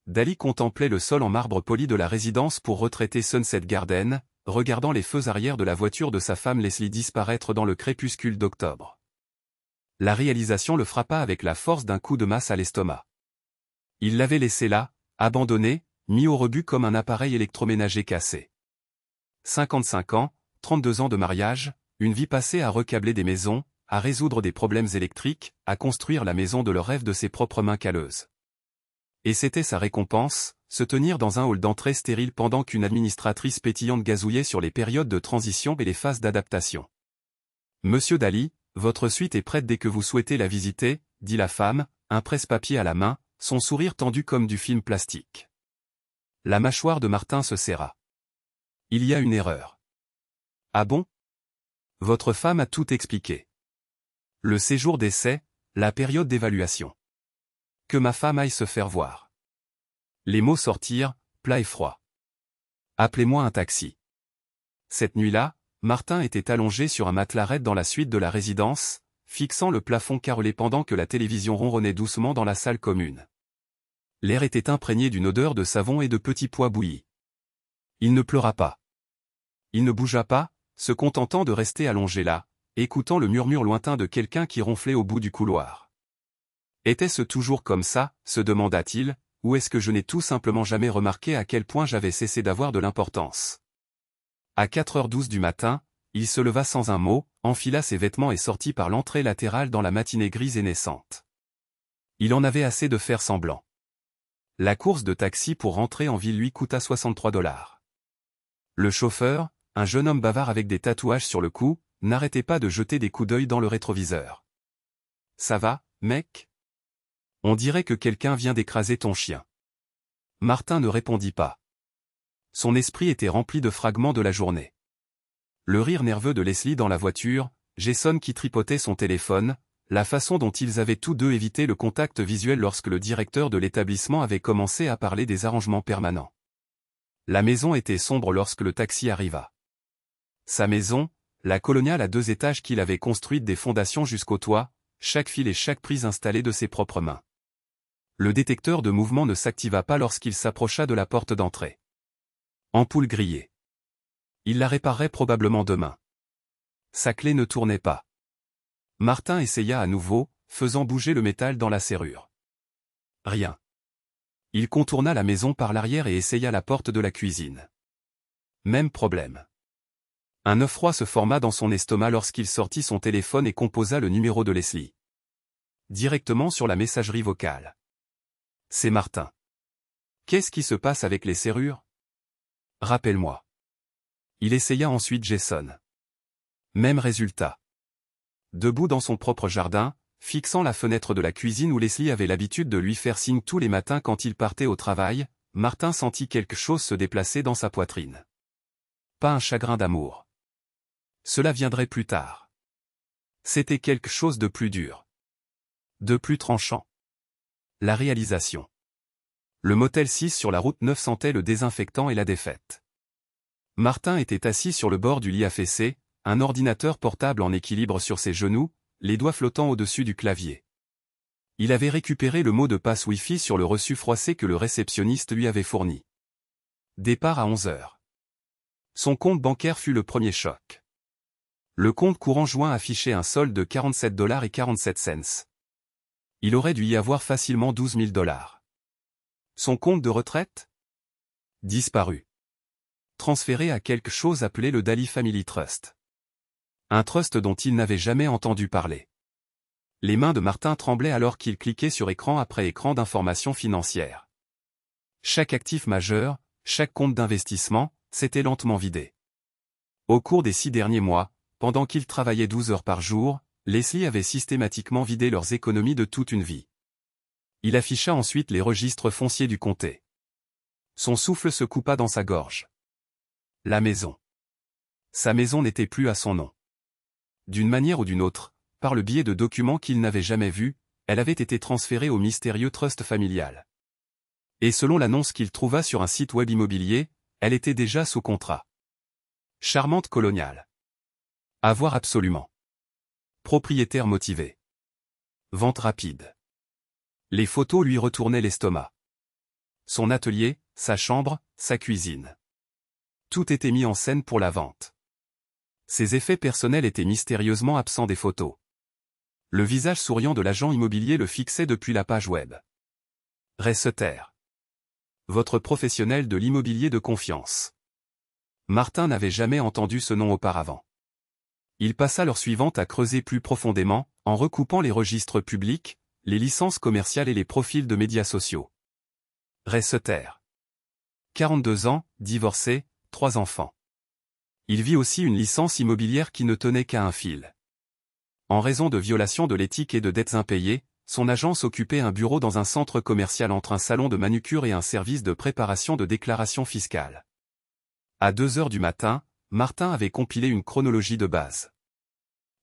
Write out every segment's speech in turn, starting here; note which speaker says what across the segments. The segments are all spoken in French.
Speaker 1: Dali contemplait le sol en marbre poli de la résidence pour retraiter Sunset Garden, regardant les feux arrière de la voiture de sa femme Leslie disparaître dans le crépuscule d'octobre. La réalisation le frappa avec la force d'un coup de masse à l'estomac. Il l'avait laissé là, abandonné, mis au rebut comme un appareil électroménager cassé. 55 ans, 32 ans de mariage, une vie passée à recabler des maisons, à résoudre des problèmes électriques, à construire la maison de leur rêve de ses propres mains calleuses. Et c'était sa récompense, se tenir dans un hall d'entrée stérile pendant qu'une administratrice pétillante gazouillait sur les périodes de transition et les phases d'adaptation. « Monsieur Dali, votre suite est prête dès que vous souhaitez la visiter, » dit la femme, un presse-papier à la main, son sourire tendu comme du film plastique. La mâchoire de Martin se serra. « Il y a une erreur. »« Ah bon ? » Votre femme a tout expliqué. Le séjour d'essai, la période d'évaluation. Que ma femme aille se faire voir. Les mots sortirent, plats et froids. Appelez-moi un taxi. Cette nuit-là, Martin était allongé sur un matelas raide dans la suite de la résidence, fixant le plafond carrelé pendant que la télévision ronronnait doucement dans la salle commune. L'air était imprégné d'une odeur de savon et de petits pois bouillis. Il ne pleura pas. Il ne bougea pas, se contentant de rester allongé là, écoutant le murmure lointain de quelqu'un qui ronflait au bout du couloir. Était-ce toujours comme ça, se demanda-t-il, ou est-ce que je n'ai tout simplement jamais remarqué à quel point j'avais cessé d'avoir de l'importance? À 4h12 du matin, il se leva sans un mot, enfila ses vêtements et sortit par l'entrée latérale dans la matinée grise et naissante. Il en avait assez de faire semblant. La course de taxi pour rentrer en ville lui coûta 63 $. Le chauffeur, un jeune homme bavard avec des tatouages sur le cou, n'arrêtait pas de jeter des coups d'œil dans le rétroviseur. « Ça va, mec ? On dirait que quelqu'un vient d'écraser ton chien. » Martin ne répondit pas. Son esprit était rempli de fragments de la journée. Le rire nerveux de Leslie dans la voiture, Jason qui tripotait son téléphone, la façon dont ils avaient tous deux évité le contact visuel lorsque le directeur de l'établissement avait commencé à parler des arrangements permanents. La maison était sombre lorsque le taxi arriva. Sa maison, la coloniale à 2 étages qu'il avait construite des fondations jusqu'au toit, chaque fil et chaque prise installée de ses propres mains. Le détecteur de mouvement ne s'activa pas lorsqu'il s'approcha de la porte d'entrée. Ampoule grillée. Il la réparerait probablement demain. Sa clé ne tournait pas. Martin essaya à nouveau, faisant bouger le métal dans la serrure. Rien. Il contourna la maison par l'arrière et essaya la porte de la cuisine. Même problème. Un œuf froid se forma dans son estomac lorsqu'il sortit son téléphone et composa le numéro de Leslie. Directement sur la messagerie vocale. C'est Martin. Qu'est-ce qui se passe avec les serrures? Rappelle-moi. Il essaya ensuite Jason. Même résultat. Debout dans son propre jardin, fixant la fenêtre de la cuisine où Leslie avait l'habitude de lui faire signe tous les matins quand il partait au travail, Martin sentit quelque chose se déplacer dans sa poitrine. Pas un chagrin d'amour. Cela viendrait plus tard. C'était quelque chose de plus dur. De plus tranchant. La réalisation. Le motel 6 sur la route 9 sentait le désinfectant et la défaite. Martin était assis sur le bord du lit affaissé, un ordinateur portable en équilibre sur ses genoux, les doigts flottant au-dessus du clavier. Il avait récupéré le mot de passe Wi-Fi sur le reçu froissé que le réceptionniste lui avait fourni. Départ à 11h. Son compte bancaire fut le premier choc. Le compte courant juin affichait un solde de 47,47 $. Il aurait dû y avoir facilement 12 000 $. Son compte de retraite? Disparu. Transféré à quelque chose appelé le Dali Family Trust. Un trust dont il n'avait jamais entendu parler. Les mains de Martin tremblaient alors qu'il cliquait sur écran après écran d'informations financières. Chaque actif majeur, chaque compte d'investissement, s'était lentement vidé. Au cours des 6 derniers mois, pendant qu'ils travaillaient 12 heures par jour, Leslie avait systématiquement vidé leurs économies de toute une vie. Il afficha ensuite les registres fonciers du comté. Son souffle se coupa dans sa gorge. La maison. Sa maison n'était plus à son nom. D'une manière ou d'une autre, par le biais de documents qu'il n'avait jamais vus, elle avait été transférée au mystérieux trust familial. Et selon l'annonce qu'il trouva sur un site web immobilier, elle était déjà sous contrat. Charmante coloniale. À voir absolument. Propriétaire motivé. Vente rapide. Les photos lui retournaient l'estomac. son atelier, sa chambre, sa cuisine. Tout était mis en scène pour la vente. Ses effets personnels étaient mystérieusement absents des photos. Le visage souriant de l'agent immobilier le fixait depuis la page web. Resseter. Votre professionnel de l'immobilier de confiance. Martin n'avait jamais entendu ce nom auparavant. Il passa l'heure suivante à creuser plus profondément, en recoupant les registres publics, les licences commerciales et les profils de médias sociaux. Resseter. 42 ans, divorcé, 3 enfants. Il vit aussi une licence immobilière qui ne tenait qu'à un fil. En raison de violations de l'éthique et de dettes impayées, son agence occupait un bureau dans un centre commercial entre un salon de manucure et un service de préparation de déclaration fiscale. À 2 heures du matin, Martin avait compilé une chronologie de base.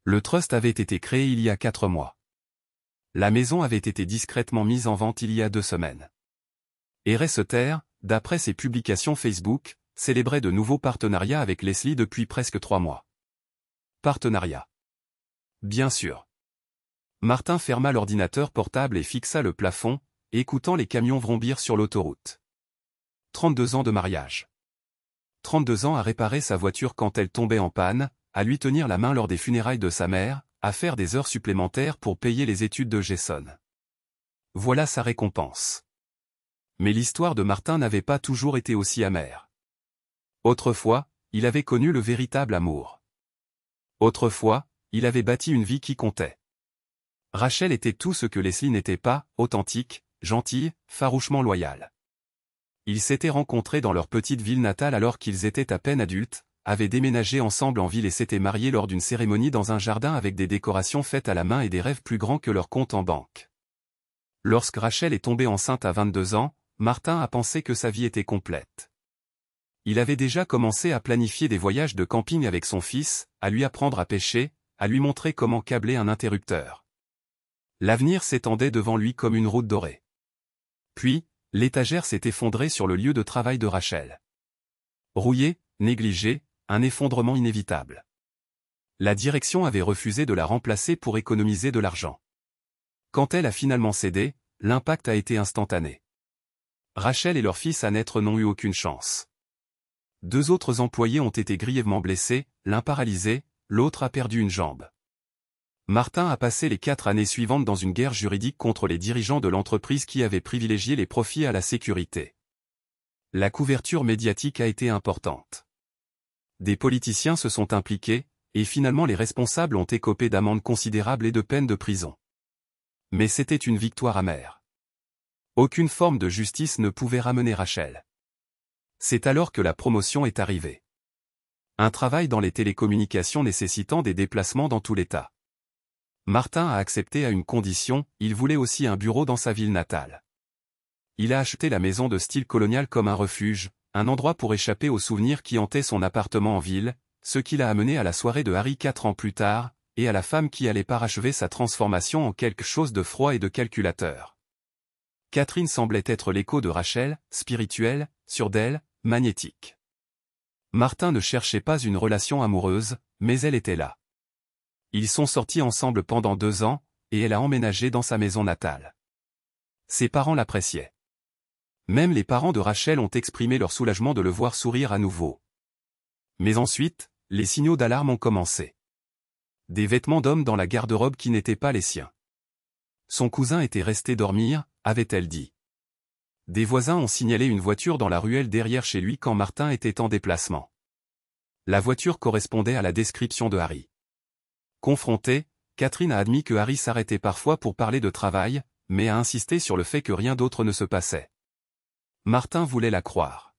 Speaker 1: Le trust avait été créé il y a 4 mois. La maison avait été discrètement mise en vente il y a 2 semaines. Et Resseter, d'après ses publications Facebook, célébrait de nouveaux partenariats avec Leslie depuis presque 3 mois. Partenariat. Bien sûr. Martin ferma l'ordinateur portable et fixa le plafond, écoutant les camions vrombir sur l'autoroute. 32 ans de mariage. 32 ans à réparer sa voiture quand elle tombait en panne, à lui tenir la main lors des funérailles de sa mère, à faire des heures supplémentaires pour payer les études de Jason. Voilà sa récompense. Mais l'histoire de Martin n'avait pas toujours été aussi amère. Autrefois, il avait connu le véritable amour. Autrefois, il avait bâti une vie qui comptait. Rachel était tout ce que Leslie n'était pas, authentique, gentille, farouchement loyale. Ils s'étaient rencontrés dans leur petite ville natale alors qu'ils étaient à peine adultes, avaient déménagé ensemble en ville et s'étaient mariés lors d'une cérémonie dans un jardin avec des décorations faites à la main et des rêves plus grands que leur compte en banque. Lorsque Rachel est tombée enceinte à 22 ans, Martin a pensé que sa vie était complète. Il avait déjà commencé à planifier des voyages de camping avec son fils, à lui apprendre à pêcher, à lui montrer comment câbler un interrupteur. L'avenir s'étendait devant lui comme une route dorée. Puis, l'étagère s'est effondrée sur le lieu de travail de Rachel. Rouillée, négligée, un effondrement inévitable. La direction avait refusé de la remplacer pour économiser de l'argent. Quand elle a finalement cédé, l'impact a été instantané. Rachel et leur fils à naître n'ont eu aucune chance. 2 autres employés ont été grièvement blessés, l'un paralysé, l'autre a perdu une jambe. Martin a passé les 4 années suivantes dans une guerre juridique contre les dirigeants de l'entreprise qui avaient privilégié les profits à la sécurité. La couverture médiatique a été importante. Des politiciens se sont impliqués, et finalement les responsables ont écopé d'amendes considérables et de peines de prison. Mais c'était une victoire amère. Aucune forme de justice ne pouvait ramener Rachel. C'est alors que la promotion est arrivée. Un travail dans les télécommunications nécessitant des déplacements dans tout l'État. Martin a accepté à une condition, il voulait aussi un bureau dans sa ville natale. Il a acheté la maison de style colonial comme un refuge, un endroit pour échapper aux souvenirs qui hantaient son appartement en ville, ce qui l'a amené à la soirée de Harry 4 ans plus tard, et à la femme qui allait parachever sa transformation en quelque chose de froid et de calculateur. Catherine semblait être l'écho de Rachel, spirituelle, sûre d'elle, magnétique. Martin ne cherchait pas une relation amoureuse, mais elle était là. Ils sont sortis ensemble pendant 2 ans, et elle a emménagé dans sa maison natale. Ses parents l'appréciaient. Même les parents de Rachel ont exprimé leur soulagement de le voir sourire à nouveau. Mais ensuite, les signaux d'alarme ont commencé. Des vêtements d'homme dans la garde-robe qui n'étaient pas les siens. Son cousin était resté dormir, avait-elle dit. Des voisins ont signalé une voiture dans la ruelle derrière chez lui quand Martin était en déplacement. La voiture correspondait à la description de Harry. Confrontée, Catherine a admis que Harry s'arrêtait parfois pour parler de travail, mais a insisté sur le fait que rien d'autre ne se passait. Martin voulait la croire.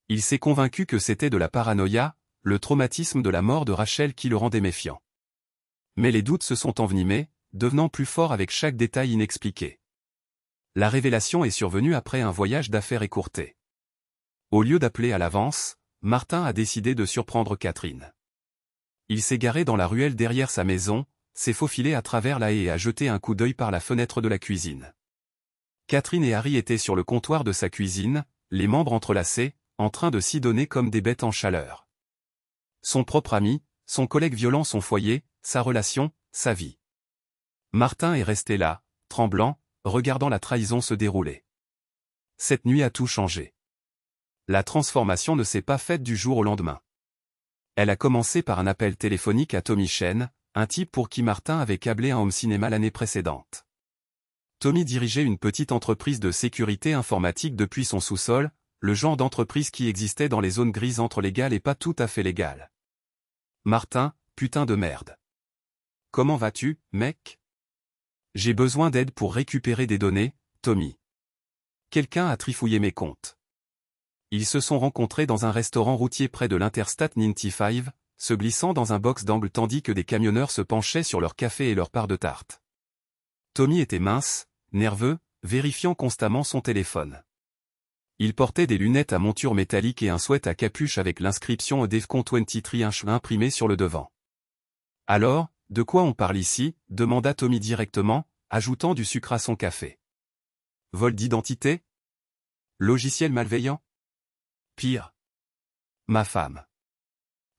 Speaker 1: Il s'est convaincu que c'était de la paranoïa, le traumatisme de la mort de Rachel qui le rendait méfiant. Mais les doutes se sont envenimés, devenant plus forts avec chaque détail inexpliqué. La révélation est survenue après un voyage d'affaires écourté. Au lieu d'appeler à l'avance, Martin a décidé de surprendre Catherine. Il s'est garé dans la ruelle derrière sa maison, s'est faufilé à travers la haie et a jeté un coup d'œil par la fenêtre de la cuisine. Catherine et Harry étaient sur le comptoir de sa cuisine, les membres entrelacés, en train de s'y donner comme des bêtes en chaleur. Son propre ami, son collègue violant son foyer, sa relation, sa vie. Martin est resté là, tremblant, regardant la trahison se dérouler. Cette nuit a tout changé. La transformation ne s'est pas faite du jour au lendemain. Elle a commencé par un appel téléphonique à Tommy Chen, un type pour qui Martin avait câblé un home cinéma l'année précédente. Tommy dirigeait une petite entreprise de sécurité informatique depuis son sous-sol, le genre d'entreprise qui existait dans les zones grises entre légal et pas tout à fait légal. Martin, putain de merde. Comment vas-tu, mec? J'ai besoin d'aide pour récupérer des données, Tommy. Quelqu'un a trifouillé mes comptes. Ils se sont rencontrés dans un restaurant routier près de l'Interstate 95, se glissant dans un box d'angle tandis que des camionneurs se penchaient sur leur café et leur part de tarte. Tommy était mince, nerveux, vérifiant constamment son téléphone. Il portait des lunettes à monture métallique et un sweat à capuche avec l'inscription Defcon 23 imprimée sur le devant. Alors, de quoi on parle ici? Demanda Tommy directement, ajoutant du sucre à son café. Vol d'identité? Logiciel malveillant? Pire. Ma femme.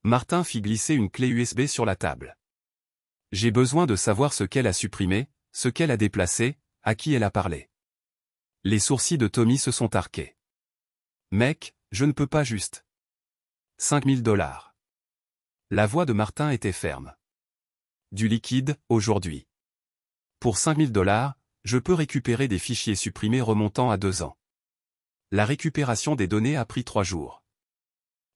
Speaker 1: Martin fit glisser une clé USB sur la table. J'ai besoin de savoir ce qu'elle a supprimé, ce qu'elle a déplacé, à qui elle a parlé. Les sourcils de Tommy se sont arqués. Mec, je ne peux pas juste. 5 000 $. La voix de Martin était ferme. Du liquide, aujourd'hui. Pour 5 000 $, je peux récupérer des fichiers supprimés remontant à 2 ans. La récupération des données a pris 3 jours.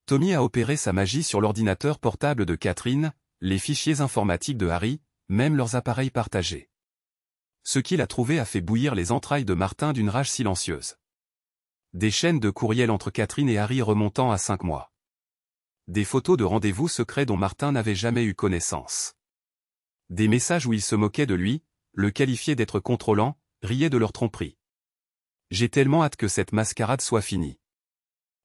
Speaker 1: Tommy a opéré sa magie sur l'ordinateur portable de Catherine, les fichiers informatiques de Harry, même leurs appareils partagés. Ce qu'il a trouvé a fait bouillir les entrailles de Martin d'une rage silencieuse. Des chaînes de courriels entre Catherine et Harry remontant à 5 mois. Des photos de rendez-vous secrets dont Martin n'avait jamais eu connaissance. Des messages où il se moquait de lui, le qualifiait d'être contrôlant, riait de leur tromperie. J'ai tellement hâte que cette mascarade soit finie.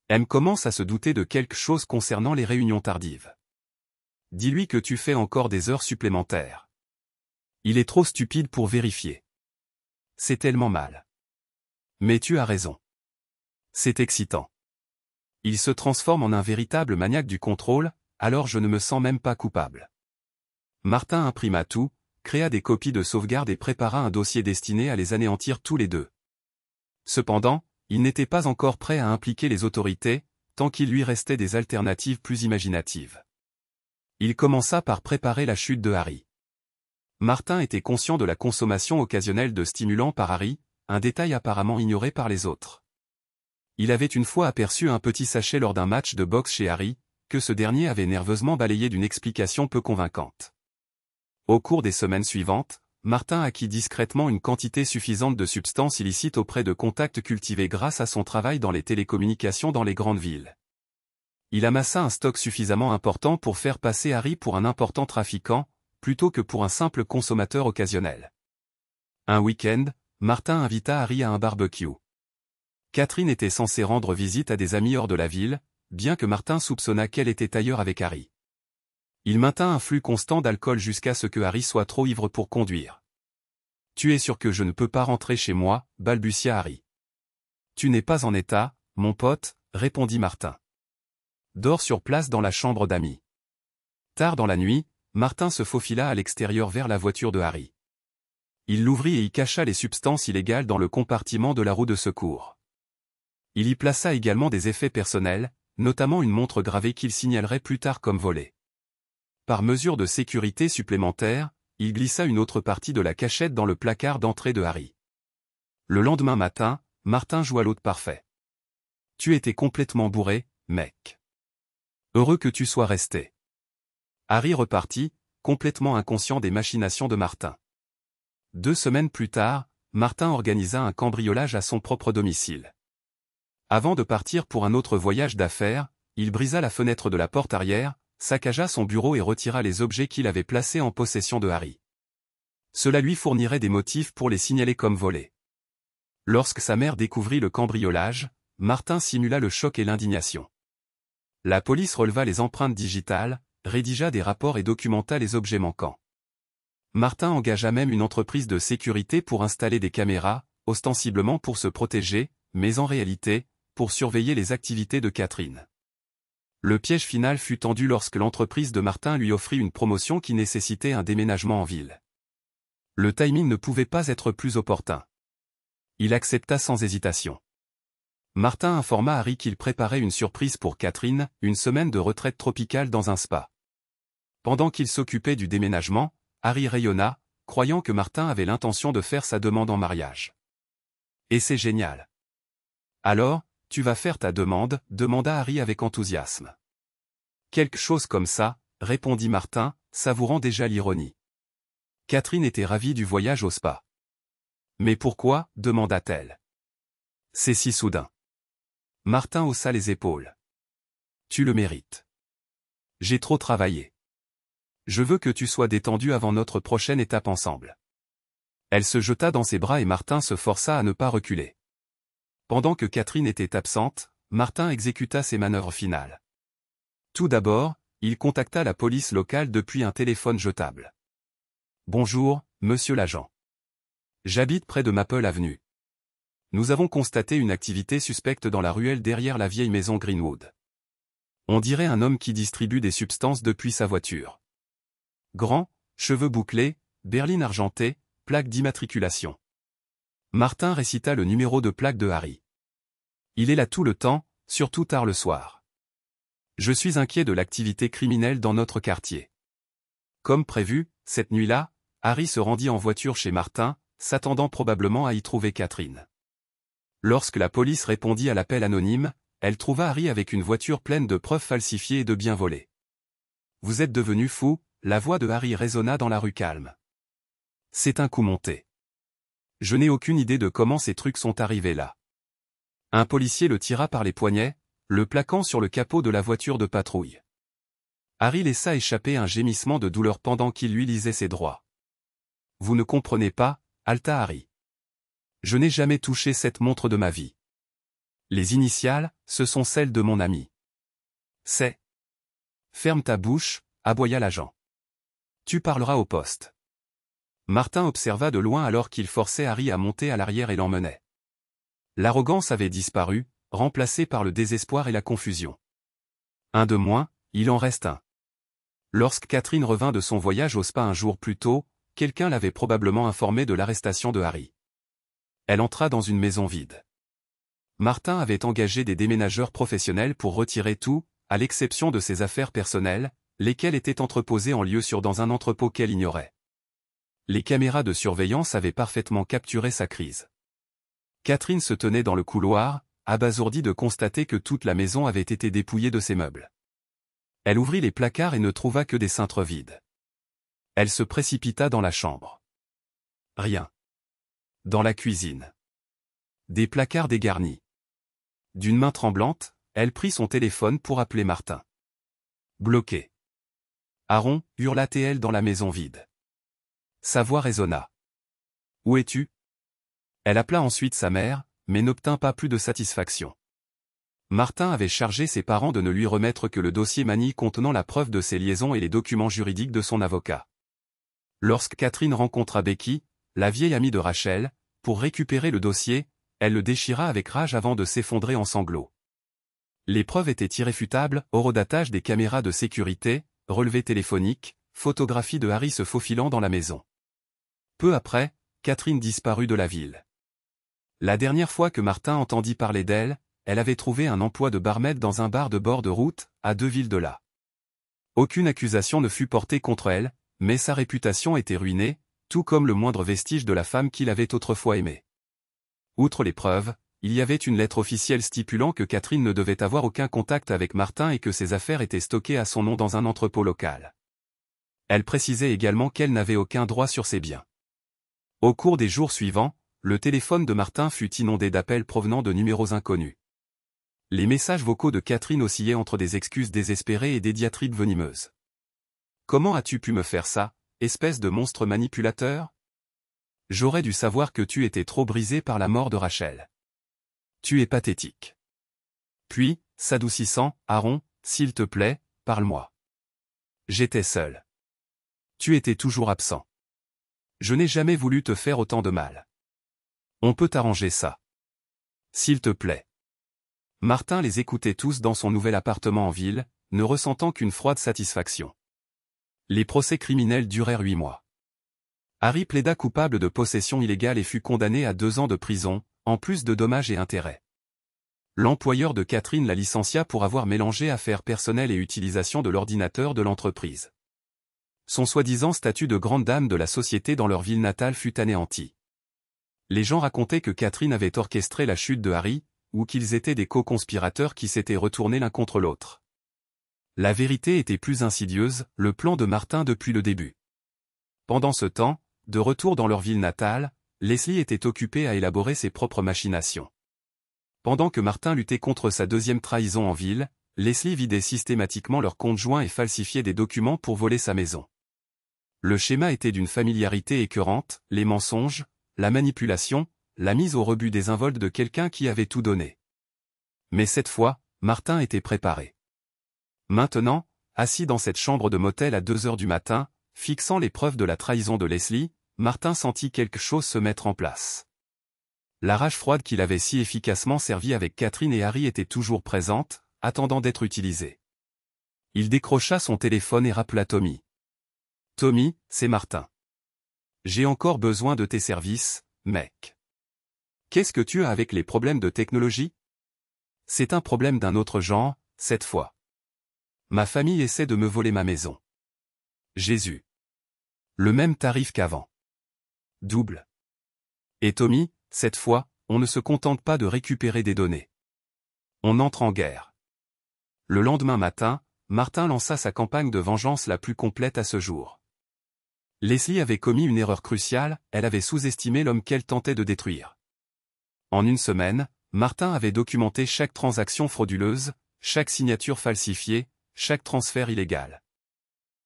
Speaker 1: M commence à se douter de quelque chose concernant les réunions tardives. Dis-lui que tu fais encore des heures supplémentaires. Il est trop stupide pour vérifier. C'est tellement mal. Mais tu as raison. C'est excitant. Il se transforme en un véritable maniaque du contrôle, alors je ne me sens même pas coupable. Martin imprima tout, créa des copies de sauvegarde et prépara un dossier destiné à les anéantir tous les deux. Cependant, il n'était pas encore prêt à impliquer les autorités, tant qu'il lui restait des alternatives plus imaginatives. Il commença par préparer la chute de Harry. Martin était conscient de la consommation occasionnelle de stimulants par Harry, un détail apparemment ignoré par les autres. Il avait une fois aperçu un petit sachet lors d'un match de boxe chez Harry, que ce dernier avait nerveusement balayé d'une explication peu convaincante. Au cours des semaines suivantes, Martin acquit discrètement une quantité suffisante de substances illicites auprès de contacts cultivés grâce à son travail dans les télécommunications dans les grandes villes. Il amassa un stock suffisamment important pour faire passer Harry pour un important trafiquant, plutôt que pour un simple consommateur occasionnel. Un week-end, Martin invita Harry à un barbecue. Catherine était censée rendre visite à des amis hors de la ville, bien que Martin soupçonnât qu'elle était ailleurs avec Harry. Il maintint un flux constant d'alcool jusqu'à ce que Harry soit trop ivre pour conduire. « Tu es sûr que je ne peux pas rentrer chez moi ?» balbutia Harry. « Tu n'es pas en état, mon pote » répondit Martin. « Dors sur place dans la chambre d'amis. » Tard dans la nuit, Martin se faufila à l'extérieur vers la voiture de Harry. Il l'ouvrit et y cacha les substances illégales dans le compartiment de la roue de secours. Il y plaça également des effets personnels, notamment une montre gravée qu'il signalerait plus tard comme volée. Par mesure de sécurité supplémentaire, il glissa une autre partie de la cachette dans le placard d'entrée de Harry. Le lendemain matin, Martin joua l'hôte parfait. « Tu étais complètement bourré, mec. Heureux que tu sois resté. » Harry repartit, complètement inconscient des machinations de Martin. 2 semaines plus tard, Martin organisa un cambriolage à son propre domicile. Avant de partir pour un autre voyage d'affaires, il brisa la fenêtre de la porte arrière, saccagea son bureau et retira les objets qu'il avait placés en possession de Harry. Cela lui fournirait des motifs pour les signaler comme volés. Lorsque sa mère découvrit le cambriolage, Martin simula le choc et l'indignation. La police releva les empreintes digitales, rédigea des rapports et documenta les objets manquants. Martin engagea même une entreprise de sécurité pour installer des caméras, ostensiblement pour se protéger, mais en réalité, pour surveiller les activités de Catherine. Le piège final fut tendu lorsque l'entreprise de Martin lui offrit une promotion qui nécessitait un déménagement en ville. Le timing ne pouvait pas être plus opportun. Il accepta sans hésitation. Martin informa Harry qu'il préparait une surprise pour Catherine, une semaine de retraite tropicale dans un spa. Pendant qu'il s'occupait du déménagement, Harry rayonna, croyant que Martin avait l'intention de faire sa demande en mariage. Et c'est génial. Alors, tu vas faire ta demande, demanda Harry avec enthousiasme. Quelque chose comme ça, répondit Martin, savourant déjà l'ironie. Catherine était ravie du voyage au spa. Mais pourquoi, demanda-t-elle. C'est si soudain. Martin haussa les épaules. Tu le mérites. J'ai trop travaillé. Je veux que tu sois détendu avant notre prochaine étape ensemble. Elle se jeta dans ses bras et Martin se força à ne pas reculer. Pendant que Catherine était absente, Martin exécuta ses manœuvres finales. Tout d'abord, il contacta la police locale depuis un téléphone jetable. Bonjour, monsieur l'agent. J'habite près de Maple Avenue. Nous avons constaté une activité suspecte dans la ruelle derrière la vieille maison Greenwood. On dirait un homme qui distribue des substances depuis sa voiture. Grand, cheveux bouclés, berline argentée, plaque d'immatriculation. Martin récita le numéro de plaque de Harry. Il est là tout le temps, surtout tard le soir. Je suis inquiet de l'activité criminelle dans notre quartier. Comme prévu, cette nuit-là, Harry se rendit en voiture chez Martin, s'attendant probablement à y trouver Catherine. Lorsque la police répondit à l'appel anonyme, elle trouva Harry avec une voiture pleine de preuves falsifiées et de biens volés. « Vous êtes devenu fou », la voix de Harry résonna dans la rue calme. « C'est un coup monté. Je n'ai aucune idée de comment ces trucs sont arrivés là. » Un policier le tira par les poignets, le plaquant sur le capot de la voiture de patrouille. Harry laissa échapper un gémissement de douleur pendant qu'il lui lisait ses droits. « Vous ne comprenez pas » haleta Harry. Je n'ai jamais touché cette montre de ma vie. Les initiales, ce sont celles de mon ami. C'est. Ferme ta bouche, aboya l'agent. Tu parleras au poste. Martin observa de loin alors qu'il forçait Harry à monter à l'arrière et l'emmenait. L'arrogance avait disparu, remplacée par le désespoir et la confusion. Un de moins, il en reste un. Lorsque Catherine revint de son voyage au spa un jour plus tôt, quelqu'un l'avait probablement informé de l'arrestation de Harry. Elle entra dans une maison vide. Martin avait engagé des déménageurs professionnels pour retirer tout, à l'exception de ses affaires personnelles, lesquelles étaient entreposées en lieu sûr dans un entrepôt qu'elle ignorait. Les caméras de surveillance avaient parfaitement capturé sa crise. Catherine se tenait dans le couloir, abasourdie de constater que toute la maison avait été dépouillée de ses meubles. Elle ouvrit les placards et ne trouva que des cintres vides. Elle se précipita dans la chambre. Rien. Dans la cuisine. Des placards dégarnis. D'une main tremblante, elle prit son téléphone pour appeler Martin. Bloqué. Aaron, hurla-t-elle dans la maison vide. Sa voix résonna. Où es-tu? Elle appela ensuite sa mère, mais n'obtint pas plus de satisfaction. Martin avait chargé ses parents de ne lui remettre que le dossier Manille contenant la preuve de ses liaisons et les documents juridiques de son avocat. Lorsque Catherine rencontra Becky, la vieille amie de Rachel, pour récupérer le dossier, elle le déchira avec rage avant de s'effondrer en sanglots. Les preuves étaient irréfutables, horodatage des caméras de sécurité, relevés téléphoniques, photographies de Harry se faufilant dans la maison. Peu après, Catherine disparut de la ville. La dernière fois que Martin entendit parler d'elle, elle avait trouvé un emploi de barmaid dans un bar de bord de route, à 2 villes de là. Aucune accusation ne fut portée contre elle, mais sa réputation était ruinée, tout comme le moindre vestige de la femme qu'il avait autrefois aimée. Outre les preuves, il y avait une lettre officielle stipulant que Catherine ne devait avoir aucun contact avec Martin et que ses affaires étaient stockées à son nom dans un entrepôt local. Elle précisait également qu'elle n'avait aucun droit sur ses biens. Au cours des jours suivants, le téléphone de Martin fut inondé d'appels provenant de numéros inconnus. Les messages vocaux de Catherine oscillaient entre des excuses désespérées et des diatribes venimeuses. « Comment as-tu pu me faire ça, espèce de monstre manipulateur? J'aurais dû savoir que tu étais trop brisé par la mort de Rachel. Tu es pathétique. » Puis, s'adoucissant, « Aaron, s'il te plaît, parle-moi. J'étais seul. Tu étais toujours absent. Je n'ai jamais voulu te faire autant de mal. On peut arranger ça. S'il te plaît. » Martin les écoutait tous dans son nouvel appartement en ville, ne ressentant qu'une froide satisfaction. Les procès criminels durèrent 8 mois. Harry plaida coupable de possession illégale et fut condamné à 2 ans de prison, en plus de dommages et intérêts. L'employeur de Catherine la licencia pour avoir mélangé affaires personnelles et utilisation de l'ordinateur de l'entreprise. Son soi-disant statut de grande dame de la société dans leur ville natale fut anéanti. Les gens racontaient que Catherine avait orchestré la chute de Harry, ou qu'ils étaient des co-conspirateurs qui s'étaient retournés l'un contre l'autre. La vérité était plus insidieuse, le plan de Martin depuis le début. Pendant ce temps, de retour dans leur ville natale, Leslie était occupée à élaborer ses propres machinations. Pendant que Martin luttait contre sa deuxième trahison en ville, Leslie vidait systématiquement leurs comptes joints et falsifiait des documents pour voler sa maison. Le schéma était d'une familiarité écœurante, les mensonges, la manipulation, la mise au rebut désinvolte de quelqu'un qui avait tout donné. Mais cette fois, Martin était préparé. Maintenant, assis dans cette chambre de motel à 2 heures du matin, fixant les preuves de la trahison de Leslie, Martin sentit quelque chose se mettre en place. La rage froide qu'il avait si efficacement servi avec Catherine et Harry était toujours présente, attendant d'être utilisée. Il décrocha son téléphone et rappela Tommy. « Tommy, c'est Martin. J'ai encore besoin de tes services, mec. Qu'est-ce que tu as avec les problèmes de technologie? C'est un problème d'un autre genre, cette fois. Ma famille essaie de me voler ma maison. Jésus. Le même tarif qu'avant. Double. Et Tommy, cette fois, on ne se contente pas de récupérer des données. On entre en guerre. » Le lendemain matin, Martin lança sa campagne de vengeance la plus complète à ce jour. Leslie avait commis une erreur cruciale, elle avait sous-estimé l'homme qu'elle tentait de détruire. En une semaine, Martin avait documenté chaque transaction frauduleuse, chaque signature falsifiée, chaque transfert illégal.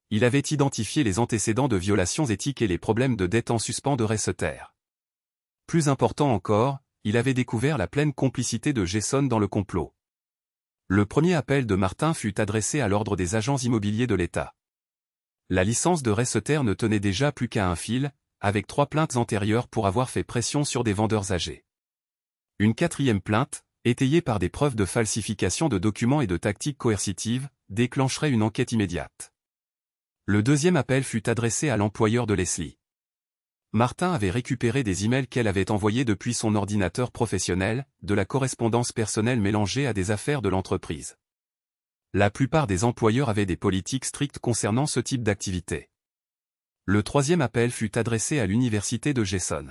Speaker 1: Il avait identifié les antécédents de violations éthiques et les problèmes de dette en suspens de Resseter. Plus important encore, il avait découvert la pleine complicité de Jason dans le complot. Le premier appel de Martin fut adressé à l'ordre des agents immobiliers de l'État. La licence de Resseter ne tenait déjà plus qu'à un fil, avec 3 plaintes antérieures pour avoir fait pression sur des vendeurs âgés. Une 4e plainte, étayée par des preuves de falsification de documents et de tactiques coercitives, déclencherait une enquête immédiate. Le 2e appel fut adressé à l'employeur de Leslie. Martin avait récupéré des emails qu'elle avait envoyés depuis son ordinateur professionnel, de la correspondance personnelle mélangée à des affaires de l'entreprise. La plupart des employeurs avaient des politiques strictes concernant ce type d'activité. Le 3e appel fut adressé à l'université de Jason.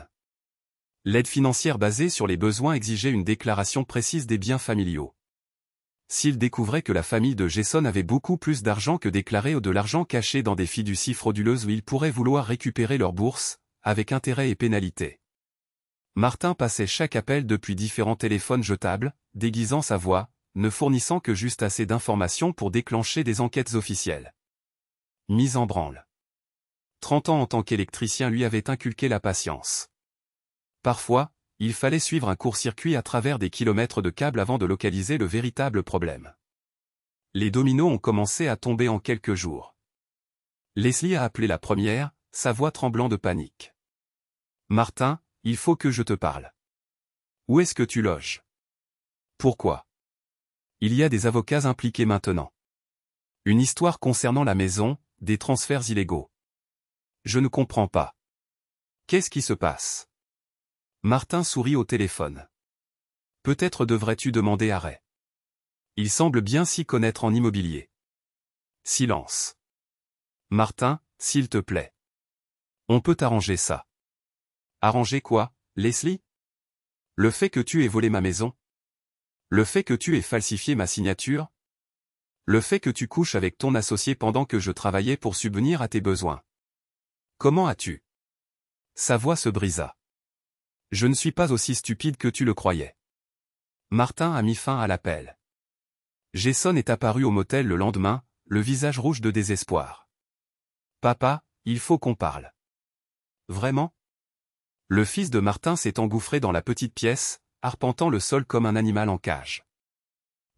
Speaker 1: L'aide financière basée sur les besoins exigeait une déclaration précise des biens familiaux. S'il découvrait que la famille de Jason avait beaucoup plus d'argent que déclaré ou de l'argent caché dans des fiducies frauduleuses où ils pourraient vouloir récupérer leur bourse, avec intérêts et pénalités. Martin passait chaque appel depuis différents téléphones jetables, déguisant sa voix, ne fournissant que juste assez d'informations pour déclencher des enquêtes officielles. Mise en branle. 30 ans en tant qu'électricien lui avaient inculqué la patience. Parfois, il fallait suivre un court-circuit à travers des kilomètres de câbles avant de localiser le véritable problème. Les dominos ont commencé à tomber en quelques jours. Leslie a appelé la première, sa voix tremblant de panique. « Martin, il faut que je te parle. Où est-ce que tu loges? Pourquoi? Il y a des avocats impliqués maintenant. Une histoire concernant la maison, des transferts illégaux. Je ne comprends pas. Qu'est-ce qui se passe? » Martin sourit au téléphone. « Peut-être devrais-tu demander à Ray. Il semble bien s'y connaître en immobilier. » Silence. « Martin, s'il te plaît. On peut arranger ça. » Arranger quoi, Leslie? Le fait que tu aies volé ma maison? Le fait que tu aies falsifié ma signature? Le fait que tu couches avec ton associé pendant que je travaillais pour subvenir à tes besoins? Comment as-tu? Sa voix se brisa. « Je ne suis pas aussi stupide que tu le croyais. » Martin a mis fin à l'appel. Jason est apparu au motel le lendemain, le visage rouge de désespoir. « Papa, il faut qu'on parle. » Vraiment? Le fils de Martin s'est engouffré dans la petite pièce, arpentant le sol comme un animal en cage.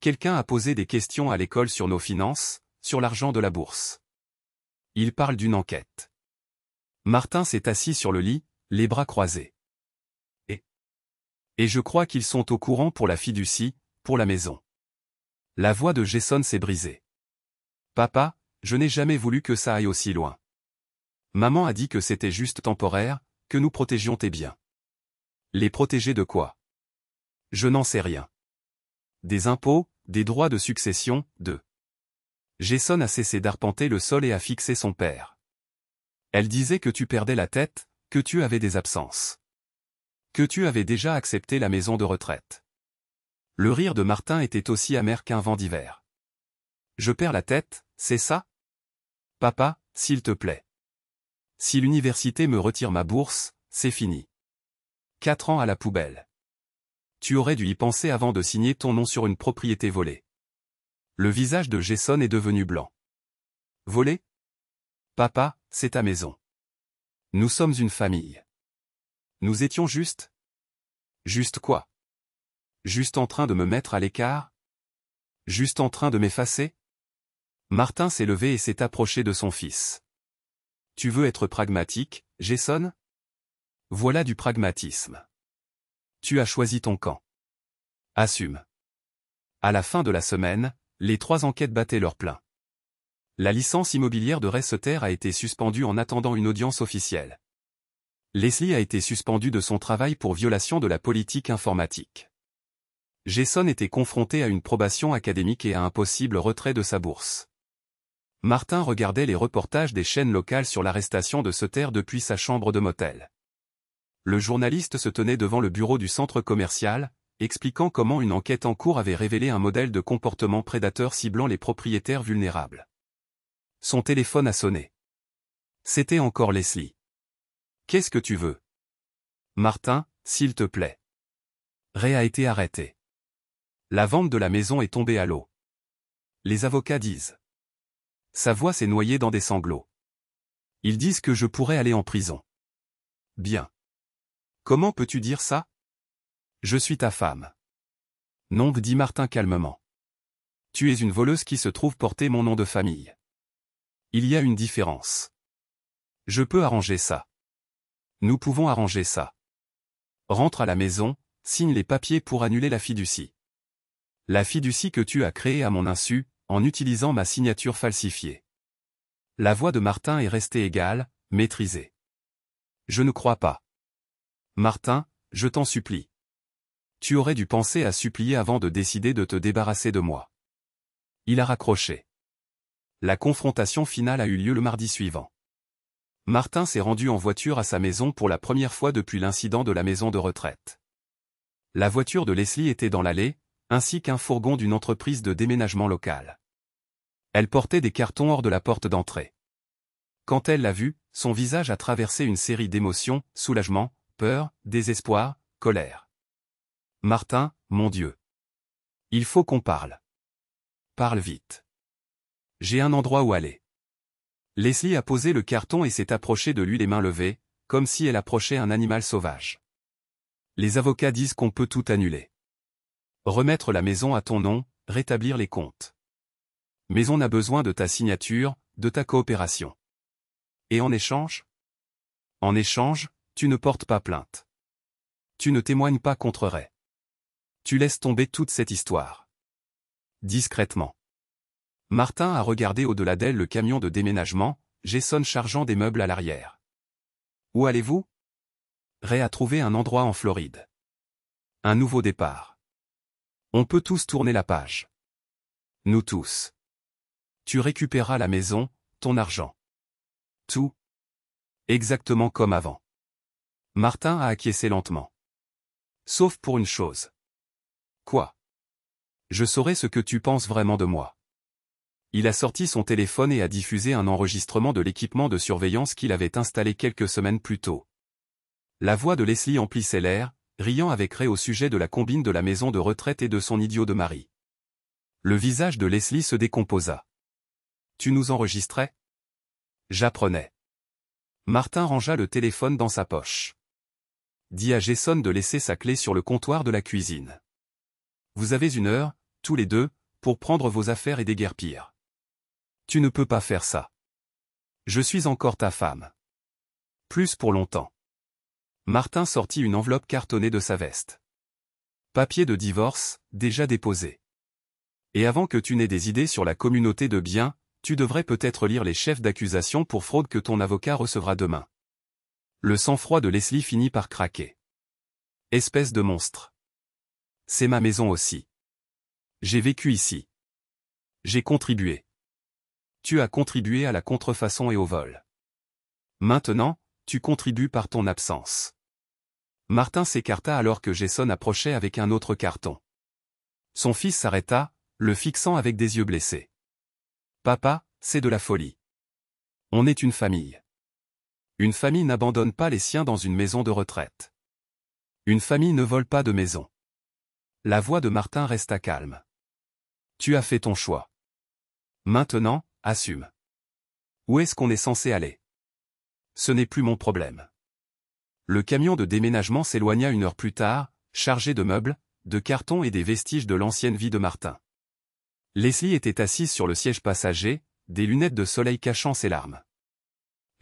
Speaker 1: Quelqu'un a posé des questions à l'école sur nos finances, sur l'argent de la bourse. Il parle d'une enquête. Martin s'est assis sur le lit, les bras croisés. Et je crois qu'ils sont au courant pour la fiducie, pour la maison. La voix de Jason s'est brisée. Papa, je n'ai jamais voulu que ça aille aussi loin. Maman a dit que c'était juste temporaire, que nous protégions tes biens. Les protéger de quoi? Je n'en sais rien. des impôts, des droits de succession, de... Jason a cessé d'arpenter le sol et a fixé son père. Elle disait que tu perdais la tête, que tu avais des absences. Que tu avais déjà accepté la maison de retraite. Le rire de Martin était aussi amer qu'un vent d'hiver. Je perds la tête, c'est ça? Papa, s'il te plaît. Si l'université me retire ma bourse, c'est fini. 4 ans à la poubelle. Tu aurais dû y penser avant de signer ton nom sur une propriété volée. Le visage de Jason est devenu blanc. Volée? Papa, c'est ta maison. Nous sommes une famille. Nous étions juste? Juste quoi? Juste en train de me mettre à l'écart? Juste en train de m'effacer? Martin s'est levé et s'est approché de son fils. Tu veux être pragmatique, Jason? Voilà du pragmatisme. Tu as choisi ton camp. Assume. À la fin de la semaine, les 3 enquêtes battaient leur plein. La licence immobilière de Resseter a été suspendue en attendant une audience officielle. Leslie a été suspendue de son travail pour violation de la politique informatique. Jason était confronté à une probation académique et à un possible retrait de sa bourse. Martin regardait les reportages des chaînes locales sur l'arrestation de Seter depuis sa chambre de motel. Le journaliste se tenait devant le bureau du centre commercial, expliquant comment une enquête en cours avait révélé un modèle de comportement prédateur ciblant les propriétaires vulnérables. Son téléphone a sonné. C'était encore Leslie. Qu'est-ce que tu veux? Martin, s'il te plaît. Ray a été arrêté. La vente de la maison est tombée à l'eau. Les avocats disent. Sa voix s'est noyée dans des sanglots. Ils disent que je pourrais aller en prison. Bien. Comment peux-tu dire ça? Je suis ta femme. Non, dit Martin calmement. Tu es une voleuse qui se trouve porter mon nom de famille. Il y a une différence. Je peux arranger ça. Nous pouvons arranger ça. Rentre à la maison, signe les papiers pour annuler la fiducie. La fiducie que tu as créée à mon insu, en utilisant ma signature falsifiée. La voix de Martin est restée égale, maîtrisée. Je ne crois pas. Martin, je t'en supplie. Tu aurais dû penser à supplier avant de décider de te débarrasser de moi. Il a raccroché. La confrontation finale a eu lieu le mardi suivant. Martin s'est rendu en voiture à sa maison pour la première fois depuis l'incident de la maison de retraite. La voiture de Leslie était dans l'allée, ainsi qu'un fourgon d'une entreprise de déménagement locale. Elle portait des cartons hors de la porte d'entrée. Quand elle l'a vu, son visage a traversé une série d'émotions, soulagement, peur, désespoir, colère. Martin, mon Dieu. Il faut qu'on parle. Parle vite. J'ai un endroit où aller. Leslie a posé le carton et s'est approchée de lui les mains levées, comme si elle approchait un animal sauvage. Les avocats disent qu'on peut tout annuler. Remettre la maison à ton nom, rétablir les comptes. Mais on a besoin de ta signature, de ta coopération. Et en échange? En échange, tu ne portes pas plainte. Tu ne témoignes pas contre Ray. Tu laisses tomber toute cette histoire. Discrètement. Martin a regardé au-delà d'elle le camion de déménagement, Jason chargeant des meubles à l'arrière. Où allez-vous? Ray a trouvé un endroit en Floride. Un nouveau départ. On peut tous tourner la page. Nous tous. Tu récupéreras la maison, ton argent. Tout. Exactement comme avant. Martin a acquiescé lentement. Sauf pour une chose. Quoi? Je saurai ce que tu penses vraiment de moi. Il a sorti son téléphone et a diffusé un enregistrement de l'équipement de surveillance qu'il avait installé quelques semaines plus tôt. La voix de Leslie emplissait l'air, riant avec Ray au sujet de la combine de la maison de retraite et de son idiot de mari. Le visage de Leslie se décomposa. Tu nous enregistrais? J'apprenais. Martin rangea le téléphone dans sa poche. Dit à Jason de laisser sa clé sur le comptoir de la cuisine. Vous avez 1 heure, tous les deux, pour prendre vos affaires et déguerpir. Tu ne peux pas faire ça. Je suis encore ta femme. Plus pour longtemps. Martin sortit une enveloppe cartonnée de sa veste. Papier de divorce, déjà déposé. Et avant que tu n'aies des idées sur la communauté de biens, tu devrais peut-être lire les chefs d'accusation pour fraude que ton avocat recevra demain. Le sang-froid de Leslie finit par craquer. Espèce de monstre. C'est ma maison aussi. J'ai vécu ici. J'ai contribué. Tu as contribué à la contrefaçon et au vol. Maintenant, tu contribues par ton absence. Martin s'écarta alors que Jason approchait avec un autre carton. Son fils s'arrêta, le fixant avec des yeux blessés. Papa, c'est de la folie. On est une famille. Une famille n'abandonne pas les siens dans une maison de retraite. Une famille ne vole pas de maison. La voix de Martin resta calme. Tu as fait ton choix. Maintenant, assume. Où est-ce qu'on est censé aller? Ce n'est plus mon problème. Le camion de déménagement s'éloigna 1 heure plus tard, chargé de meubles, de cartons et des vestiges de l'ancienne vie de Martin. Leslie était assise sur le siège passager, des lunettes de soleil cachant ses larmes.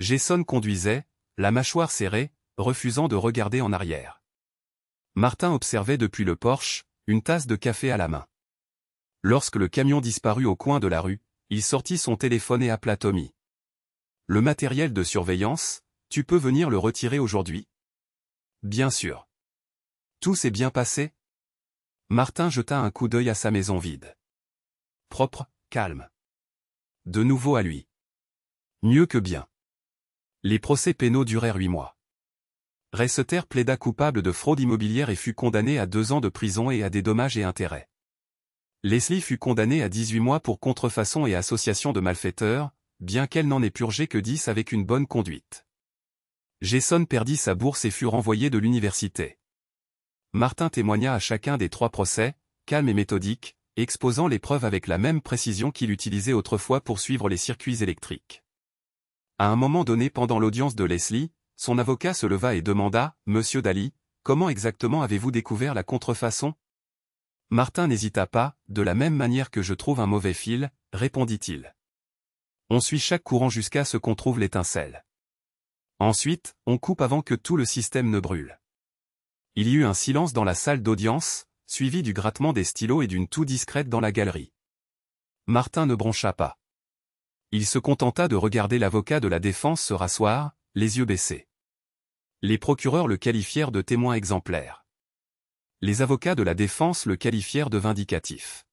Speaker 1: Jason conduisait, la mâchoire serrée, refusant de regarder en arrière. Martin observait depuis le porche, une tasse de café à la main. Lorsque le camion disparut au coin de la rue, il sortit son téléphone et appela Tommy. Le matériel de surveillance, tu peux venir le retirer aujourd'hui? Bien sûr. Tout s'est bien passé? Martin jeta un coup d'œil à sa maison vide. Propre, calme. De nouveau à lui. Mieux que bien. Les procès pénaux durèrent 8 mois. Reseter plaida coupable de fraude immobilière et fut condamné à 2 ans de prison et à des dommages et intérêts. Leslie fut condamnée à 18 mois pour contrefaçon et association de malfaiteurs, bien qu'elle n'en ait purgé que 10 avec une bonne conduite. Jason perdit sa bourse et fut renvoyé de l'université. Martin témoigna à chacun des 3 procès, calme et méthodique, exposant les preuves avec la même précision qu'il utilisait autrefois pour suivre les circuits électriques. À un moment donné pendant l'audience de Leslie, son avocat se leva et demanda, « Monsieur Daly, comment exactement avez-vous découvert la contrefaçon ?» Martin n'hésita pas, « De la même manière que je trouve un mauvais fil, » répondit-il. On suit chaque courant jusqu'à ce qu'on trouve l'étincelle. Ensuite, on coupe avant que tout le système ne brûle. Il y eut un silence dans la salle d'audience, suivi du grattement des stylos et d'une toux discrète dans la galerie. Martin ne broncha pas. Il se contenta de regarder l'avocat de la défense se rasseoir, les yeux baissés. Les procureurs le qualifièrent de témoin exemplaire. Les avocats de la défense le qualifièrent de vindicatif.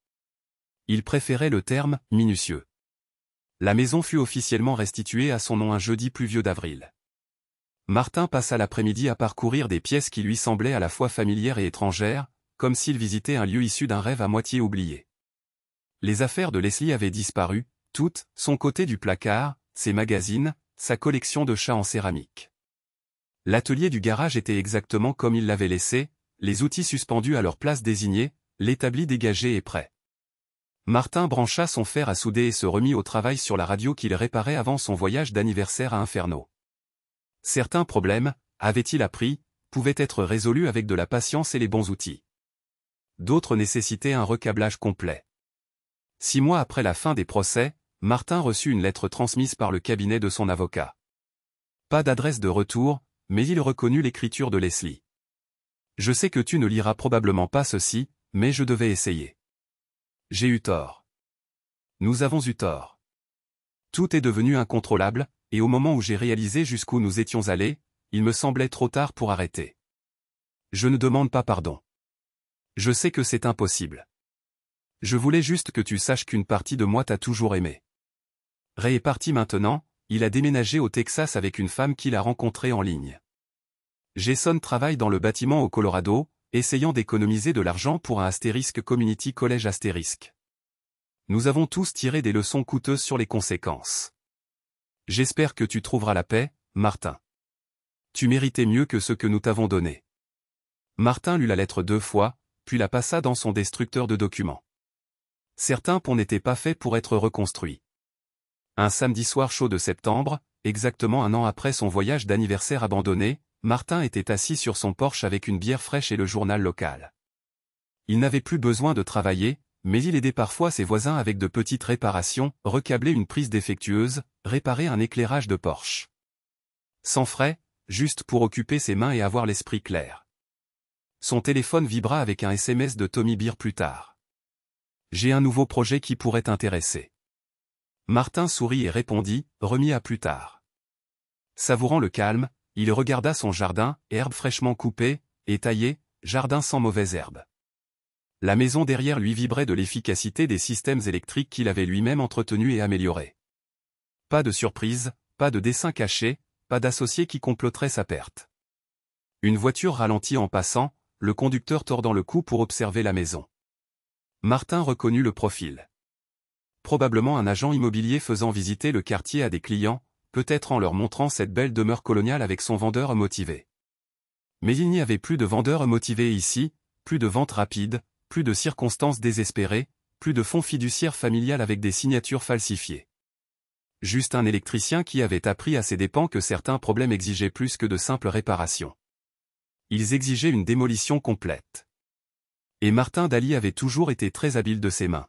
Speaker 1: Ils préféraient le terme « minutieux ». La maison fut officiellement restituée à son nom un jeudi pluvieux d'avril. Martin passa l'après-midi à parcourir des pièces qui lui semblaient à la fois familières et étrangères, comme s'il visitait un lieu issu d'un rêve à moitié oublié. Les affaires de Leslie avaient disparu, toutes, son côté du placard, ses magazines, sa collection de chats en céramique. L'atelier du garage était exactement comme il l'avait laissé, les outils suspendus à leur place désignée, l'établi dégagé et prêt. Martin brancha son fer à souder et se remit au travail sur la radio qu'il réparait avant son voyage d'anniversaire à Inferno. Certains problèmes, avait-il appris, pouvaient être résolus avec de la patience et les bons outils. D'autres nécessitaient un recablage complet. 6 mois après la fin des procès, Martin reçut une lettre transmise par le cabinet de son avocat. Pas d'adresse de retour, mais il reconnut l'écriture de Leslie. « Je sais que tu ne liras probablement pas ceci, mais je devais essayer. J'ai eu tort. Nous avons eu tort. Tout est devenu incontrôlable, et au moment où j'ai réalisé jusqu'où nous étions allés, il me semblait trop tard pour arrêter. Je ne demande pas pardon. Je sais que c'est impossible. Je voulais juste que tu saches qu'une partie de moi t'a toujours aimé. Ray est parti maintenant, il a déménagé au Texas avec une femme qu'il a rencontrée en ligne. Jason travaille dans le bâtiment au Colorado, essayant d'économiser de l'argent pour un Asterisk Community College Asterisk. Nous avons tous tiré des leçons coûteuses sur les conséquences. J'espère que tu trouveras la paix, Martin. Tu méritais mieux que ce que nous t'avons donné. Martin lut la lettre 2 fois, puis la passa dans son destructeur de documents. Certains ponts n'étaient pas faits pour être reconstruits. Un samedi soir chaud de septembre, exactement 1 an après son voyage d'anniversaire abandonné, Martin était assis sur son porche avec une bière fraîche et le journal local. Il n'avait plus besoin de travailler, mais il aidait parfois ses voisins avec de petites réparations, recabler une prise défectueuse, réparer un éclairage de porche. Sans frais, juste pour occuper ses mains et avoir l'esprit clair. Son téléphone vibra avec un SMS de Tommy Beer plus tard. « J'ai un nouveau projet qui pourrait t'intéresser. » Martin sourit et répondit, remis à plus tard. Savourant le calme, il regarda son jardin, herbes fraîchement coupées et taillées, jardin sans mauvaises herbes. La maison derrière lui vibrait de l'efficacité des systèmes électriques qu'il avait lui-même entretenus et améliorés. Pas de surprise, pas de dessin caché, pas d'associé qui comploterait sa perte. Une voiture ralentit en passant, le conducteur tordant le cou pour observer la maison. Martin reconnut le profil. Probablement un agent immobilier faisant visiter le quartier à des clients, peut-être en leur montrant cette belle demeure coloniale avec son vendeur motivé. Mais il n'y avait plus de vendeurs motivés ici, plus de ventes rapides, plus de circonstances désespérées, plus de fonds fiduciaires familiales avec des signatures falsifiées. Juste un électricien qui avait appris à ses dépens que certains problèmes exigeaient plus que de simples réparations. Ils exigeaient une démolition complète. Et Martin Daly avait toujours été très habile de ses mains.